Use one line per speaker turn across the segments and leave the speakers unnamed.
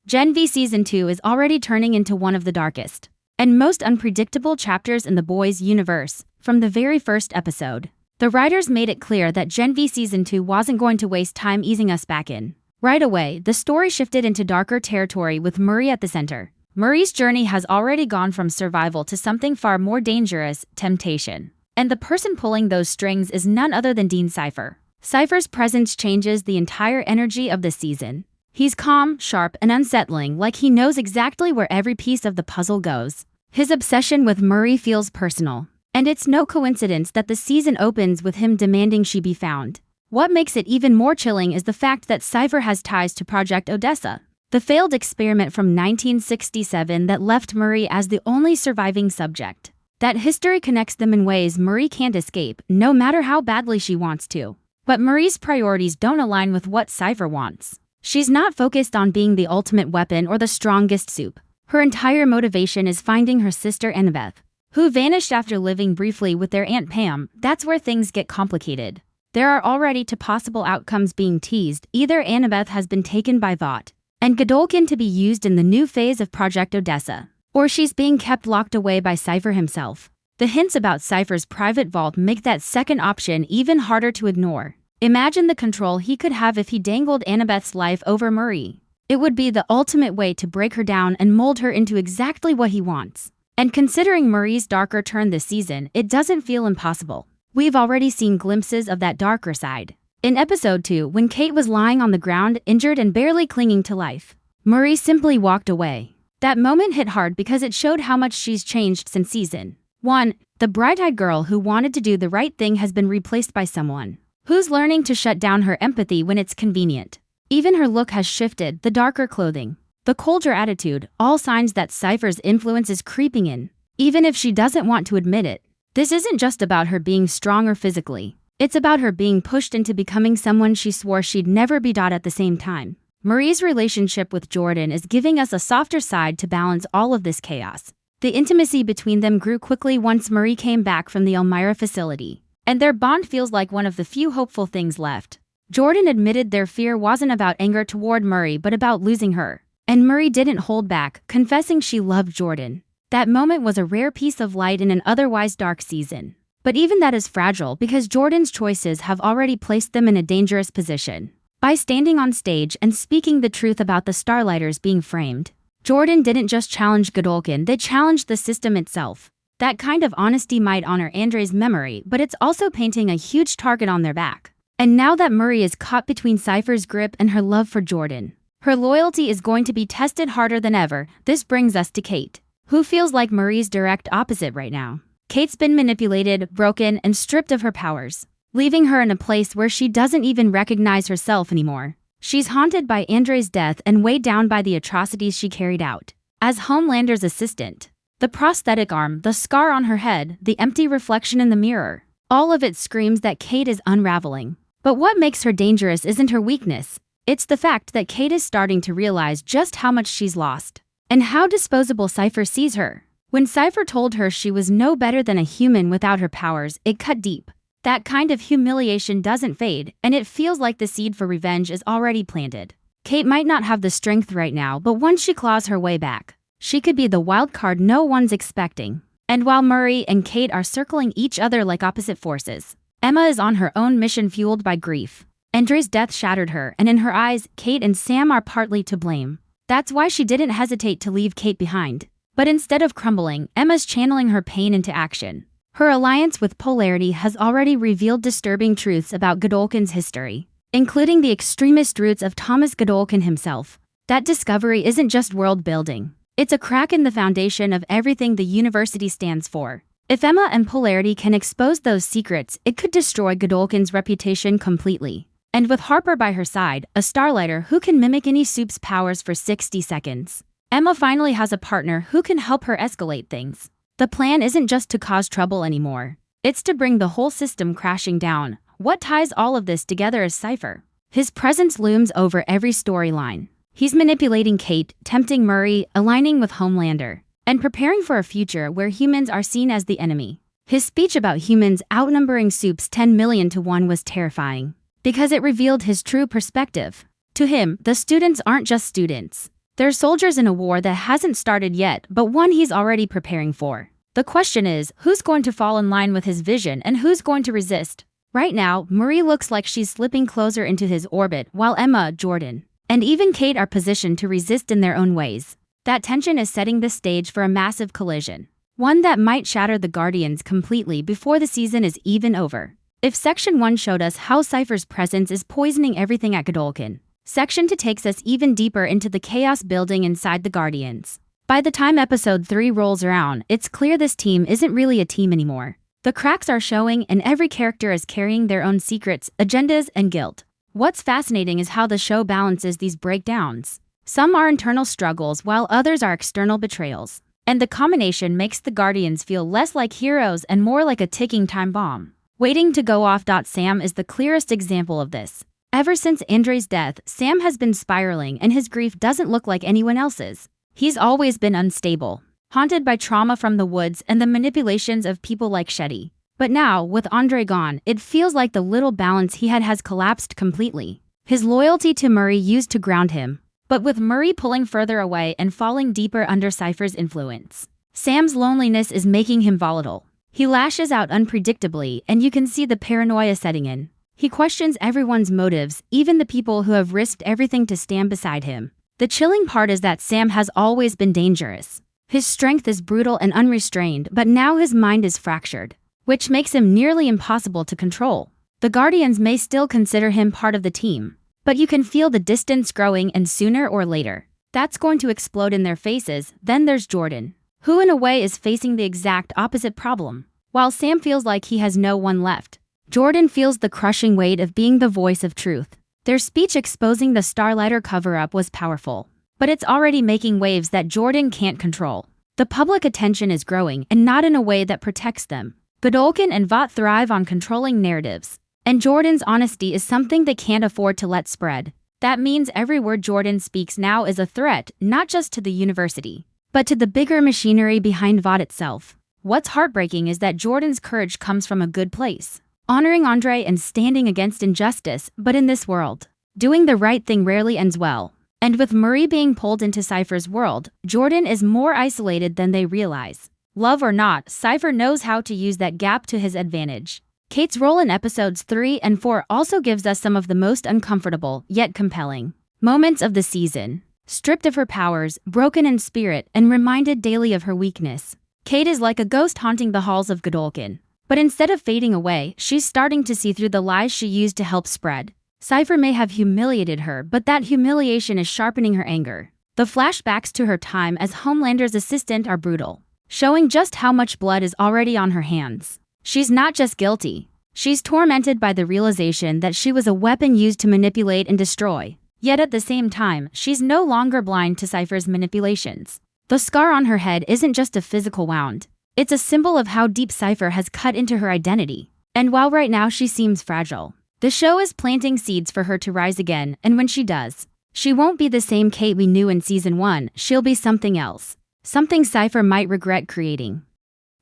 Gen V Season 2 is already turning into one of the darkest and most unpredictable chapters in The Boys universe. From the very first episode, the writers made it clear that Gen V Season 2 wasn't going to waste time easing us back in. Right away, the story shifted into darker territory with Murray at the center. Murray's journey has already gone from survival to something far more dangerous, temptation. And the person pulling those strings is none other than Dean Cypher. Cypher's presence changes the entire energy of the season. He's calm, sharp, and unsettling, like he knows exactly where every piece of the puzzle goes. His obsession with Murray feels personal, and it's no coincidence that the season opens with him demanding she be found. What makes it even more chilling is the fact that Cypher has ties to Project Odessa, the failed experiment from 1967 that left Murray as the only surviving subject. That history connects them in ways Murray can't escape, no matter how badly she wants to. But Murray's priorities don't align with what Cypher wants. She's not focused on being the ultimate weapon or the strongest soup. Her entire motivation is finding her sister Annabeth, who vanished after living briefly with their Aunt Pam. That's where things get complicated. There are already two possible outcomes being teased. Either Annabeth has been taken by Vought and Godolkin to be used in the new phase of Project Odessa, or she's being kept locked away by Cypher himself. The hints about Cypher's private vault make that second option even harder to ignore. Imagine the control he could have if he dangled Annabeth's life over Murray. It would be the ultimate way to break her down and mold her into exactly what he wants. And considering Murray's darker turn this season, it doesn't feel impossible. We've already seen glimpses of that darker side. In episode 2, when Kate was lying on the ground, injured and barely clinging to life, Murray simply walked away. That moment hit hard because it showed how much she's changed since season 1. The bright-eyed girl who wanted to do the right thing has been replaced by someone who's learning to shut down her empathy when it's convenient. Even her look has shifted, the darker clothing, the colder attitude, all signs that Cypher's influence is creeping in, even if she doesn't want to admit it. This isn't just about her being stronger physically. It's about her being pushed into becoming someone she swore she'd never be. At the same time, Murray's relationship with Jordan is giving us a softer side to balance all of this chaos. The intimacy between them grew quickly once Murray came back from the Elmira facility, and their bond feels like one of the few hopeful things left. Jordan admitted their fear wasn't about anger toward Murray but about losing her, and Murray didn't hold back, confessing she loved Jordan. That moment was a rare piece of light in an otherwise dark season. But even that is fragile because Jordan's choices have already placed them in a dangerous position. By standing on stage and speaking the truth about the Starlighters being framed, Jordan didn't just challenge Godolkin, they challenged the system itself. That kind of honesty might honor Andre's memory, but it's also painting a huge target on their back. And now that Murray is caught between Cypher's grip and her love for Jordan, her loyalty is going to be tested harder than ever. This brings us to Kate, who feels like Murray's direct opposite right now. Kate's been manipulated, broken, and stripped of her powers, leaving her in a place where she doesn't even recognize herself anymore. She's haunted by Andre's death and weighed down by the atrocities she carried out as Homelander's assistant. The prosthetic arm, the scar on her head, the empty reflection in the mirror, all of it screams that Kate is unraveling. But what makes her dangerous isn't her weakness. It's the fact that Kate is starting to realize just how much she's lost, and how disposable Cypher sees her. When Cypher told her she was no better than a human without her powers, it cut deep. That kind of humiliation doesn't fade, and it feels like the seed for revenge is already planted. Kate might not have the strength right now, but once she claws her way back, she could be the wild card no one's expecting. And while Murray and Kate are circling each other like opposite forces, Emma is on her own mission fueled by grief. Andre's death shattered her, and in her eyes, Kate and Sam are partly to blame. That's why she didn't hesitate to leave Kate behind. But instead of crumbling, Emma's channeling her pain into action. Her alliance with Polarity has already revealed disturbing truths about Godolkin's history, including the extremist roots of Thomas Godolkin himself. That discovery isn't just world building. It's a crack in the foundation of everything the university stands for. If Emma and Polarity can expose those secrets, it could destroy Godolkin's reputation completely. And with Harper by her side, a Starlighter who can mimic any soup's powers for 60 seconds, Emma finally has a partner who can help her escalate things. The plan isn't just to cause trouble anymore. It's to bring the whole system crashing down. What ties all of this together is Cypher. His presence looms over every storyline. He's manipulating Kate, tempting Murray, aligning with Homelander, and preparing for a future where humans are seen as the enemy. His speech about humans outnumbering soups 10 million to 1 was terrifying, because it revealed his true perspective. To him, the students aren't just students. They're soldiers in a war that hasn't started yet, but one he's already preparing for. The question is, who's going to fall in line with his vision and who's going to resist? Right now, Marie looks like she's slipping closer into his orbit, while Emma, Jordan, and even Kate are positioned to resist in their own ways. That tension is setting the stage for a massive collision, one that might shatter the Guardians completely before the season is even over. If Section 1 showed us how Cypher's presence is poisoning everything at Godolkin, Section 2 takes us even deeper into the chaos building inside the Guardians. By the time Episode 3 rolls around, it's clear this team isn't really a team anymore. The cracks are showing and every character is carrying their own secrets, agendas, and guilt. What's fascinating is how the show balances these breakdowns. Some are internal struggles while others are external betrayals. And the combination makes the Guardians feel less like heroes and more like a ticking time bomb waiting to go off. Sam is the clearest example of this. Ever since Andre's death, Sam has been spiraling and his grief doesn't look like anyone else's. He's always been unstable, haunted by trauma from the woods and the manipulations of people like Shetty. But now, with Andre gone, it feels like the little balance he had has collapsed completely. His loyalty to Murray used to ground him, but with Murray pulling further away and falling deeper under Cypher's influence, Sam's loneliness is making him volatile. He lashes out unpredictably, and you can see the paranoia setting in. He questions everyone's motives, even the people who have risked everything to stand beside him. The chilling part is that Sam has always been dangerous. His strength is brutal and unrestrained, but now his mind is fractured, which makes him nearly impossible to control. The Guardians may still consider him part of the team, but you can feel the distance growing, and sooner or later, that's going to explode in their faces. Then there's Jordan, who in a way is facing the exact opposite problem. While Sam feels like he has no one left, Jordan feels the crushing weight of being the voice of truth. Their speech exposing the Starlighter cover-up was powerful, but it's already making waves that Jordan can't control. The public attention is growing, and not in a way that protects them. Godolkin and Vought thrive on controlling narratives, and Jordan's honesty is something they can't afford to let spread. That means every word Jordan speaks now is a threat, not just to the university, but to the bigger machinery behind Vought itself. What's heartbreaking is that Jordan's courage comes from a good place, honoring Andre and standing against injustice, but in this world, doing the right thing rarely ends well. And with Murray being pulled into Cypher's world, Jordan is more isolated than they realize. Love or not, Cypher knows how to use that gap to his advantage. Kate's role in episodes 3 and 4 also gives us some of the most uncomfortable, yet compelling, moments of the season. Stripped of her powers, broken in spirit, and reminded daily of her weakness, Kate is like a ghost haunting the halls of Godolkin. But instead of fading away, she's starting to see through the lies she used to help spread. Cypher may have humiliated her, but that humiliation is sharpening her anger. The flashbacks to her time as Homelander's assistant are brutal, showing just how much blood is already on her hands. She's not just guilty. She's tormented by the realization that she was a weapon used to manipulate and destroy. Yet at the same time, she's no longer blind to Cypher's manipulations. The scar on her head isn't just a physical wound. It's a symbol of how deep Cypher has cut into her identity. And while right now she seems fragile, the show is planting seeds for her to rise again, and when she does, she won't be the same Kate we knew in Season 1, she'll be something else. Something Cypher might regret creating.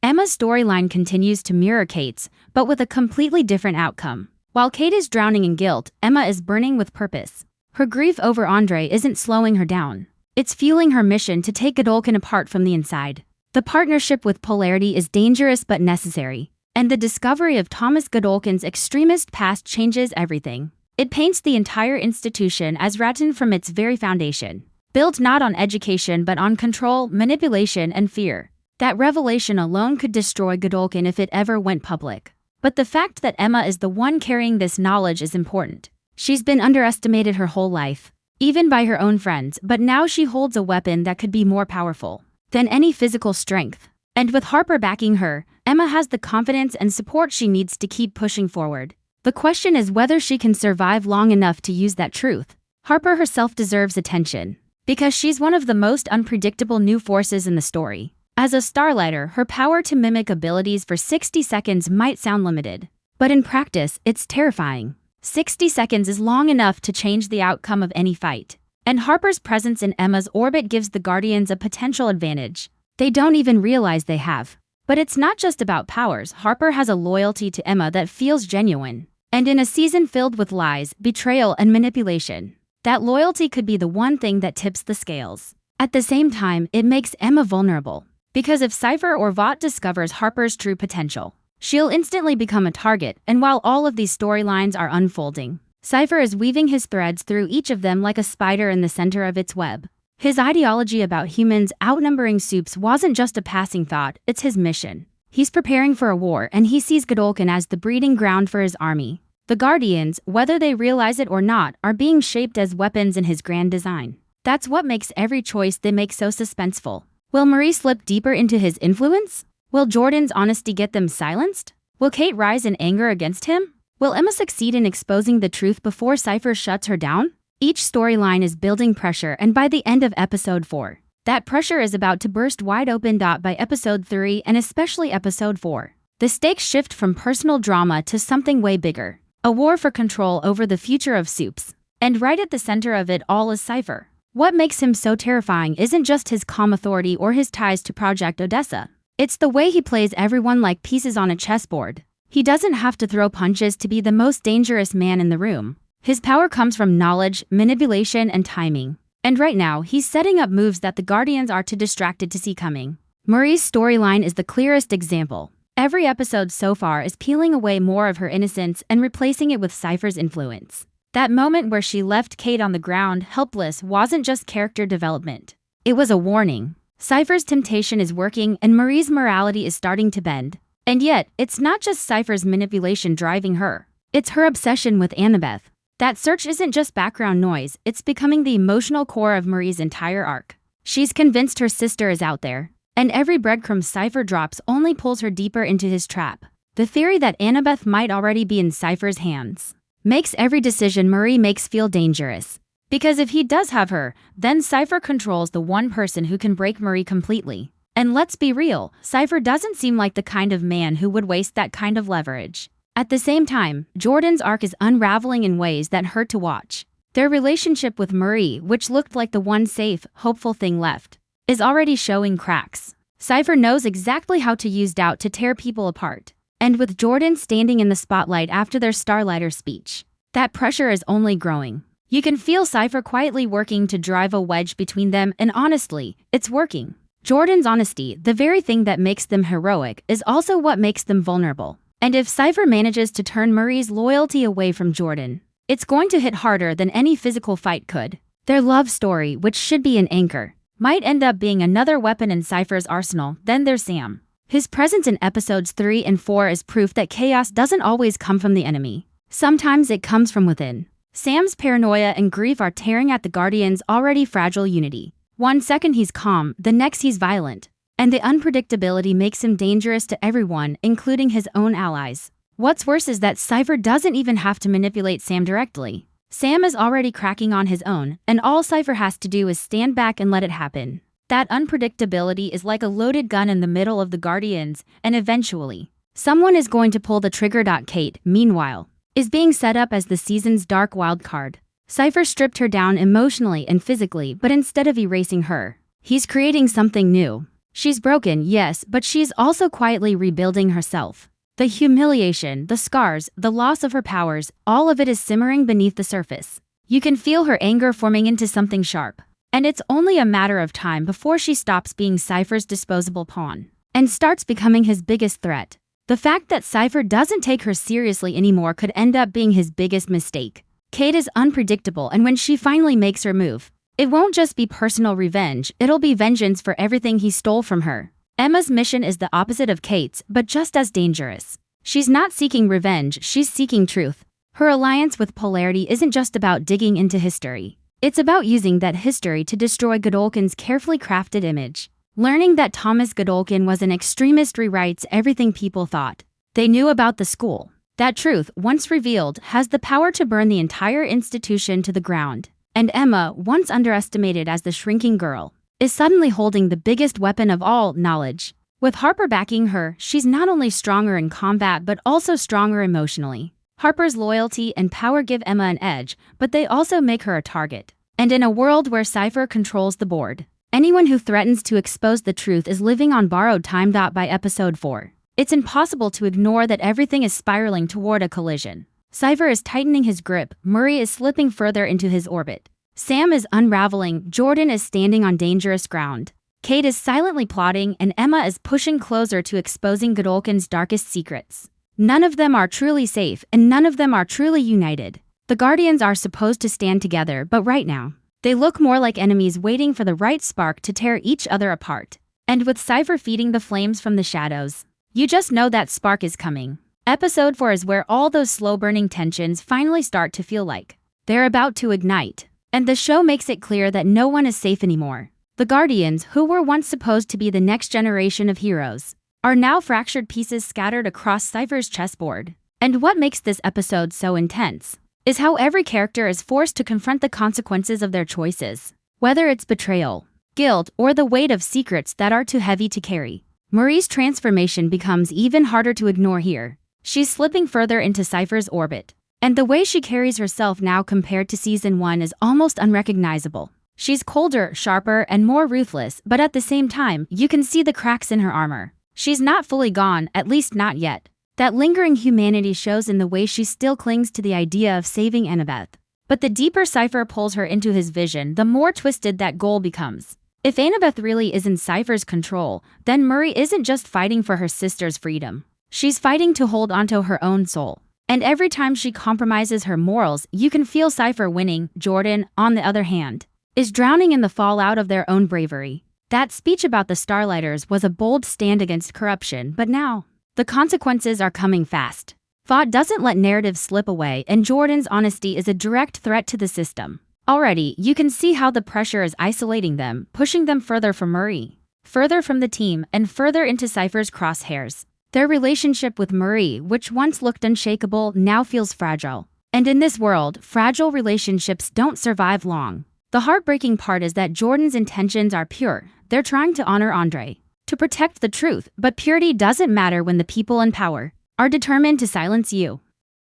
Emma's storyline continues to mirror Kate's, but with a completely different outcome. While Kate is drowning in guilt, Emma is burning with purpose. Her grief over Andre isn't slowing her down. It's fueling her mission to take Godolkin apart from the inside. The partnership with Polarity is dangerous but necessary, and the discovery of Thomas Godolkin's extremist past changes everything. It paints the entire institution as rotten from its very foundation, built not on education but on control, manipulation, and fear. That revelation alone could destroy Godolkin if it ever went public. But the fact that Emma is the one carrying this knowledge is important. She's been underestimated her whole life, even by her own friends, but now she holds a weapon that could be more powerful than any physical strength. And with Harper backing her, Emma has the confidence and support she needs to keep pushing forward. The question is whether she can survive long enough to use that truth. Harper herself deserves attention, because she's one of the most unpredictable new forces in the story. As a Starlighter, her power to mimic abilities for 60 seconds might sound limited, but in practice, it's terrifying. 60 seconds is long enough to change the outcome of any fight. And Harper's presence in Emma's orbit gives the Guardians a potential advantage they don't even realize they have. But it's not just about powers. Harper has a loyalty to Emma that feels genuine. And in a season filled with lies, betrayal, and manipulation, That loyalty could be the one thing that tips the scales. At the same time, it makes Emma vulnerable. Because if Cypher or Vought discovers Harper's true potential, she'll instantly become a target, and while all of these storylines are unfolding, Cypher is weaving his threads through each of them like a spider in the center of its web. His ideology about humans outnumbering Supes wasn't just a passing thought, it's his mission. He's preparing for a war, and he sees Godolkin as the breeding ground for his army. The Guardians, whether they realize it or not, are being shaped as weapons in his grand design. That's what makes every choice they make so suspenseful. Will Marie slip deeper into his influence? Will Jordan's honesty get them silenced? Will Kate rise in anger against him? Will Emma succeed in exposing the truth before Cypher shuts her down? Each storyline is building pressure, and by the end of episode 4, that pressure is about to burst wide open. By episode 3 and especially episode 4, the stakes shift from personal drama to something way bigger. A war for control over the future of Supes. And right at the center of it all is Cypher. What makes him so terrifying isn't just his calm authority or his ties to Project Odessa. It's the way he plays everyone like pieces on a chessboard. He doesn't have to throw punches to be the most dangerous man in the room. His power comes from knowledge, manipulation, and timing. And right now, he's setting up moves that the Guardians are too distracted to see coming. Marie's storyline is the clearest example. Every episode so far is peeling away more of her innocence and replacing it with Cypher's influence. That moment where she left Kate on the ground, helpless, wasn't just character development. It was a warning. Cypher's temptation is working, and Marie's morality is starting to bend. And yet, it's not just Cypher's manipulation driving her. It's her obsession with Annabeth. That search isn't just background noise, it's becoming the emotional core of Marie's entire arc. She's convinced her sister is out there, and every breadcrumb Cypher drops only pulls her deeper into his trap. The theory that Annabeth might already be in Cypher's hands makes every decision Marie makes feel dangerous. Because if he does have her, then Cypher controls the one person who can break Marie completely. And let's be real, Cypher doesn't seem like the kind of man who would waste that kind of leverage. At the same time, Jordan's arc is unraveling in ways that hurt to watch. Their relationship with Marie, which looked like the one safe, hopeful thing left, is already showing cracks. Cypher knows exactly how to use doubt to tear people apart. And with Jordan standing in the spotlight after their Starlighter speech, that pressure is only growing. You can feel Cypher quietly working to drive a wedge between them, and honestly, it's working. Jordan's honesty, the very thing that makes them heroic, is also what makes them vulnerable. And if Cypher manages to turn Marie's loyalty away from Jordan, it's going to hit harder than any physical fight could. Their love story, which should be an anchor, might end up being another weapon in Cypher's arsenal. Then there's Sam. His presence in episodes 3 and 4 is proof that chaos doesn't always come from the enemy. Sometimes it comes from within. Sam's paranoia and grief are tearing at the Guardians' already fragile unity. One second he's calm, the next he's violent. And the unpredictability makes him dangerous to everyone, including his own allies. What's worse is that Cypher doesn't even have to manipulate Sam directly. Sam is already cracking on his own, and all Cypher has to do is stand back and let it happen. That unpredictability is like a loaded gun in the middle of the Guardians, and eventually, someone is going to pull the trigger. Kate, meanwhile, is being set up as the season's dark wildcard. Cypher stripped her down emotionally and physically, but instead of erasing her, he's creating something new. She's broken, yes, but she's also quietly rebuilding herself. The humiliation, the scars, the loss of her powers, all of it is simmering beneath the surface. You can feel her anger forming into something sharp. And it's only a matter of time before she stops being Cypher's disposable pawn and starts becoming his biggest threat. The fact that Cypher doesn't take her seriously anymore could end up being his biggest mistake. Kate is unpredictable, and when she finally makes her move, it won't just be personal revenge, it'll be vengeance for everything he stole from her. Emma's mission is the opposite of Kate's, but just as dangerous. She's not seeking revenge, she's seeking truth. Her alliance with Polarity isn't just about digging into history. It's about using that history to destroy Godolkin's carefully crafted image. Learning that Thomas Godolkin was an extremist rewrites everything people thought they knew about the school. That truth, once revealed, has the power to burn the entire institution to the ground. And Emma, once underestimated as the shrinking girl, is suddenly holding the biggest weapon of all, knowledge. With Harper backing her, she's not only stronger in combat but also stronger emotionally. Harper's loyalty and power give Emma an edge, but they also make her a target. And in a world where Cypher controls the board, anyone who threatens to expose the truth is living on borrowed time. By episode 4, it's impossible to ignore that everything is spiraling toward a collision. Cypher is tightening his grip, Murray is slipping further into his orbit, Sam is unraveling, Jordan is standing on dangerous ground. Kate is silently plotting, and Emma is pushing closer to exposing Godolkin's darkest secrets. None of them are truly safe, and none of them are truly united. The Guardians are supposed to stand together, but right now, they look more like enemies waiting for the right spark to tear each other apart. And with Cypher feeding the flames from the shadows, you just know that spark is coming. Episode 4 is where all those slow-burning tensions finally start to feel like they're about to ignite. And the show makes it clear that no one is safe anymore. The Guardians, who were once supposed to be the next generation of heroes, are now fractured pieces scattered across Cypher's chessboard. And what makes this episode so intense is how every character is forced to confront the consequences of their choices. Whether it's betrayal, guilt, or the weight of secrets that are too heavy to carry. Marie's transformation becomes even harder to ignore here. She's slipping further into Cypher's orbit. And the way she carries herself now compared to Season 1 is almost unrecognizable. She's colder, sharper, and more ruthless, but at the same time, you can see the cracks in her armor. She's not fully gone, at least not yet. That lingering humanity shows in the way she still clings to the idea of saving Annabeth. But the deeper Cypher pulls her into his vision, the more twisted that goal becomes. If Annabeth really is in Cypher's control, then Marie isn't just fighting for her sister's freedom. She's fighting to hold onto her own soul. And every time she compromises her morals, you can feel Cypher winning. Jordan, on the other hand, is drowning in the fallout of their own bravery. That speech about the Starlighters was a bold stand against corruption, but now, the consequences are coming fast. Vought doesn't let narrative slip away, and Jordan's honesty is a direct threat to the system. Already, you can see how the pressure is isolating them, pushing them further from Marie, further from the team, and further into Cypher's crosshairs. Their relationship with Marie, which once looked unshakable, now feels fragile. And in this world, fragile relationships don't survive long. The heartbreaking part is that Jordan's intentions are pure. They're trying to honor Andre, to protect the truth, but purity doesn't matter when the people in power are determined to silence you.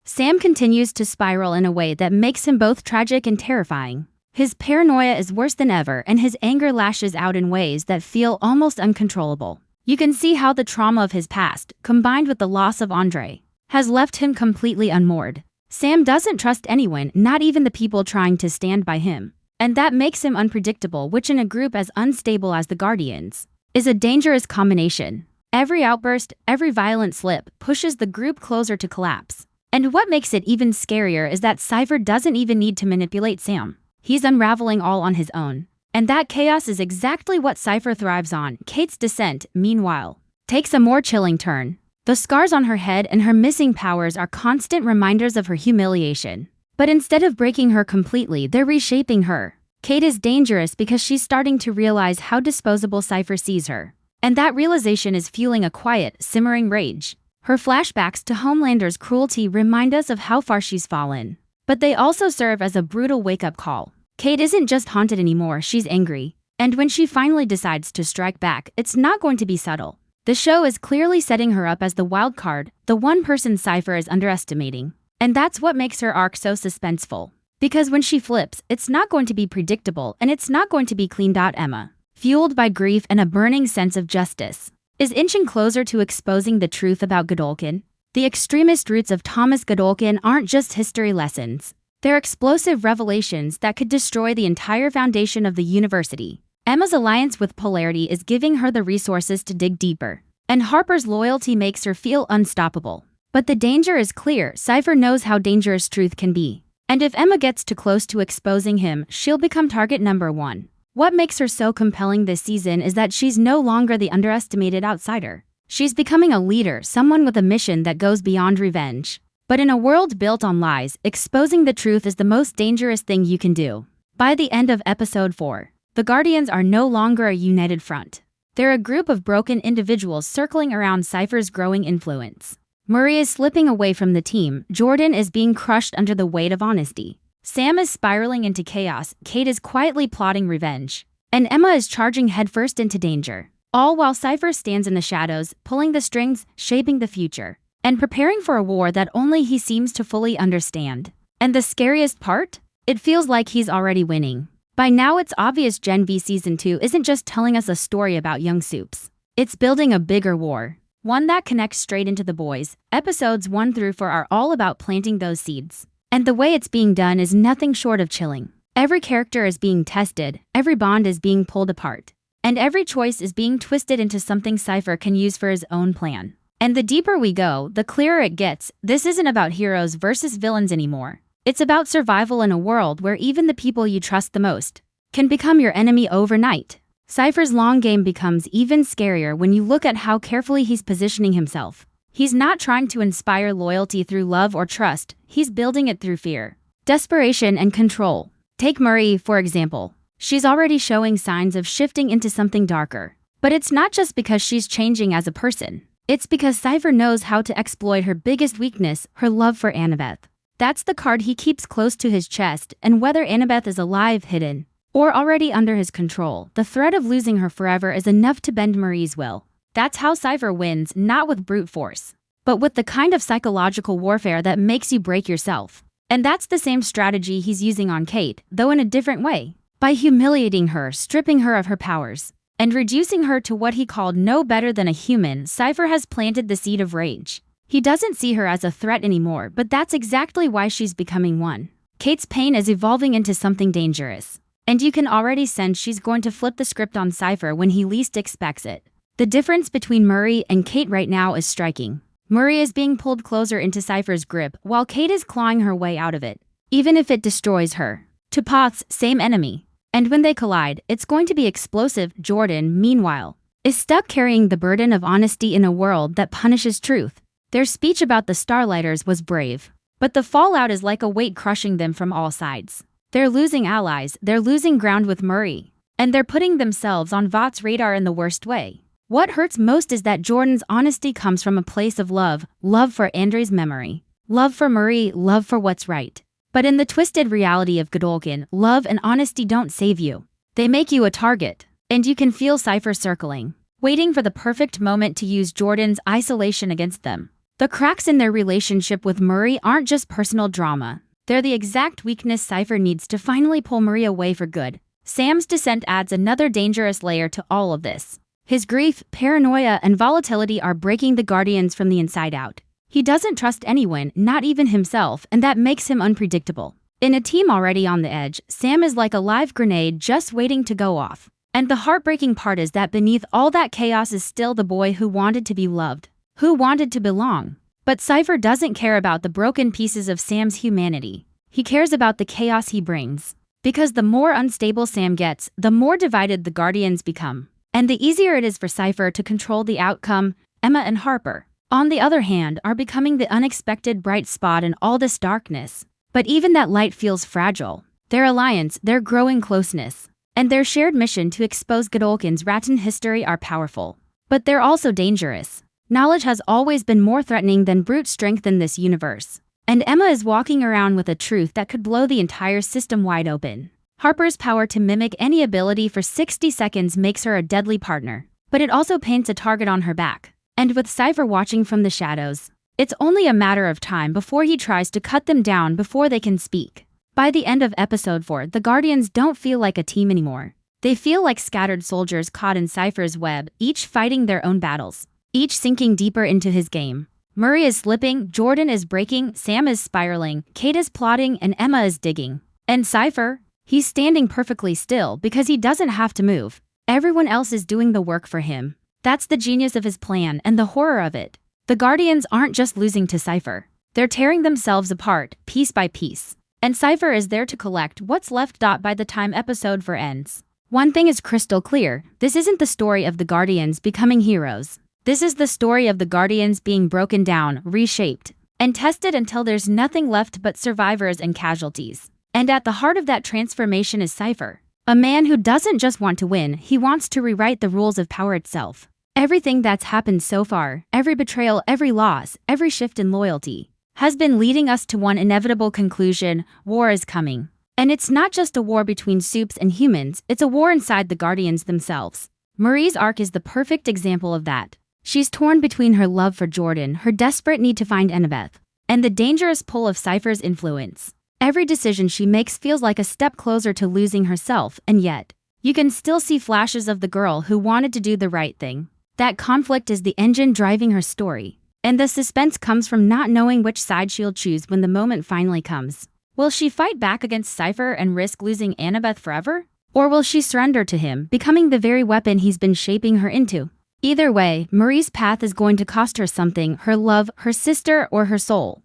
Sam continues to spiral in a way that makes him both tragic and terrifying. His paranoia is worse than ever, and his anger lashes out in ways that feel almost uncontrollable. You can see how the trauma of his past, combined with the loss of Andre, has left him completely unmoored. Sam doesn't trust anyone, not even the people trying to stand by him. And that makes him unpredictable, which in a group as unstable as the Guardians is a dangerous combination. Every outburst, every violent slip pushes the group closer to collapse. And what makes it even scarier is that Cypher doesn't even need to manipulate Sam. He's unraveling all on his own. And that chaos is exactly what Cypher thrives on. Kate's descent, meanwhile, takes a more chilling turn. The scars on her head and her missing powers are constant reminders of her humiliation. But instead of breaking her completely, they're reshaping her. Kate is dangerous because she's starting to realize how disposable Cypher sees her. And that realization is fueling a quiet, simmering rage. Her flashbacks to Homelander's cruelty remind us of how far she's fallen. But they also serve as a brutal wake-up call. Kate isn't just haunted anymore, she's angry. And when she finally decides to strike back, it's not going to be subtle. The show is clearly setting her up as the wild card, the one person Cypher is underestimating. And that's what makes her arc so suspenseful. Because when she flips, it's not going to be predictable, and it's not going to be clean. Emma, fueled by grief and a burning sense of justice, is inching closer to exposing the truth about Godolkin. The extremist roots of Thomas Godolkin aren't just history lessons. They're explosive revelations that could destroy the entire foundation of the university. Emma's alliance with Polarity is giving her the resources to dig deeper. And Harper's loyalty makes her feel unstoppable. But the danger is clear. Cypher knows how dangerous truth can be. And if Emma gets too close to exposing him, she'll become target number one. What makes her so compelling this season is that she's no longer the underestimated outsider. She's becoming a leader, someone with a mission that goes beyond revenge. But in a world built on lies, exposing the truth is the most dangerous thing you can do. By the end of episode 4, the Guardians are no longer a united front. They're a group of broken individuals circling around Cypher's growing influence. Marie is slipping away from the team, Jordan is being crushed under the weight of honesty. Sam is spiraling into chaos, Kate is quietly plotting revenge, and Emma is charging headfirst into danger. All while Cypher stands in the shadows, pulling the strings, shaping the future, and preparing for a war that only he seems to fully understand. And the scariest part? It feels like he's already winning. By now it's obvious Gen V Season 2 isn't just telling us a story about young soups. It's building a bigger war. One that connects straight into the boys. Episodes 1 through 4 are all about planting those seeds. And the way it's being done is nothing short of chilling. Every character is being tested, every bond is being pulled apart, and every choice is being twisted into something Cypher can use for his own plan. And the deeper we go, the clearer it gets. This isn't about heroes versus villains anymore. It's about survival in a world where even the people you trust the most can become your enemy overnight. Cypher's long game becomes even scarier when you look at how carefully he's positioning himself. He's not trying to inspire loyalty through love or trust, he's building it through fear, desperation, and control. Take Murray, for example. She's already showing signs of shifting into something darker. But it's not just because she's changing as a person. It's because Cypher knows how to exploit her biggest weakness, her love for Annabeth. That's the card he keeps close to his chest, and whether Annabeth is alive, hidden, or already under his control, the threat of losing her forever is enough to bend Marie's will. That's how Cypher wins, not with brute force, but with the kind of psychological warfare that makes you break yourself. And that's the same strategy he's using on Kate, though in a different way. By humiliating her, stripping her of her powers, and reducing her to what he called no better than a human, Cypher has planted the seed of rage. He doesn't see her as a threat anymore, but that's exactly why she's becoming one. Kate's pain is evolving into something dangerous, and you can already sense she's going to flip the script on Cypher when he least expects it. The difference between Murray and Kate right now is striking. Murray is being pulled closer into Cypher's grip, while Kate is clawing her way out of it, even if it destroys her. Two paths, same enemy. And when they collide, it's going to be explosive. Jordan, meanwhile, is stuck carrying the burden of honesty in a world that punishes truth. Their speech about the Starlighters was brave, but the fallout is like a weight crushing them from all sides. They're losing allies, they're losing ground with Murray, and they're putting themselves on Vought's radar in the worst way. What hurts most is that Jordan's honesty comes from a place of love, love for Andre's memory, love for Murray, love for what's right. But in the twisted reality of Godolkin, love and honesty don't save you. They make you a target, and you can feel Cypher circling, waiting for the perfect moment to use Jordan's isolation against them. The cracks in their relationship with Murray aren't just personal drama. They're the exact weakness Cypher needs to finally pull Murray away for good. Sam's descent adds another dangerous layer to all of this. His grief, paranoia, and volatility are breaking the Guardians from the inside out. He doesn't trust anyone, not even himself, and that makes him unpredictable. In a team already on the edge, Sam is like a live grenade just waiting to go off. And the heartbreaking part is that beneath all that chaos is still the boy who wanted to be loved, who wanted to belong. But Cypher doesn't care about the broken pieces of Sam's humanity. He cares about the chaos he brings. Because the more unstable Sam gets, the more divided the Guardians become. And the easier it is for Cypher to control the outcome. Emma and Harper, on the other hand, are becoming the unexpected bright spot in all this darkness. But even that light feels fragile. Their alliance, their growing closeness, and their shared mission to expose Godolkin's rotten history are powerful. But they're also dangerous. Knowledge has always been more threatening than brute strength in this universe. And Emma is walking around with a truth that could blow the entire system wide open. Harper's power to mimic any ability for 60 seconds makes her a deadly partner. But it also paints a target on her back. And with Cypher watching from the shadows, it's only a matter of time before he tries to cut them down before they can speak. By the end of episode 4, the Guardians don't feel like a team anymore. They feel like scattered soldiers caught in Cypher's web, each fighting their own battles, each sinking deeper into his game. Murray is slipping, Jordan is breaking, Sam is spiraling, Kate is plotting, and Emma is digging. And Cypher? He's standing perfectly still because he doesn't have to move. Everyone else is doing the work for him. That's the genius of his plan and the horror of it. The Guardians aren't just losing to Cypher. They're tearing themselves apart, piece by piece. And Cypher is there to collect what's left. By the time episode 4 ends, one thing is crystal clear. This isn't the story of the Guardians becoming heroes. This is the story of the Guardians being broken down, reshaped, and tested until there's nothing left but survivors and casualties. And at the heart of that transformation is Cypher. A man who doesn't just want to win, he wants to rewrite the rules of power itself. Everything that's happened so far, every betrayal, every loss, every shift in loyalty, has been leading us to one inevitable conclusion: war is coming. And it's not just a war between supes and humans, it's a war inside the Guardians themselves. Marie's arc is the perfect example of that. She's torn between her love for Jordan, her desperate need to find Annabeth, and the dangerous pull of Cypher's influence. Every decision she makes feels like a step closer to losing herself, and yet, you can still see flashes of the girl who wanted to do the right thing. That conflict is the engine driving her story, and the suspense comes from not knowing which side she'll choose when the moment finally comes. Will she fight back against Cypher and risk losing Annabeth forever? Or will she surrender to him, becoming the very weapon he's been shaping her into? Either way, Marie's path is going to cost her something: her love, her sister, or her soul.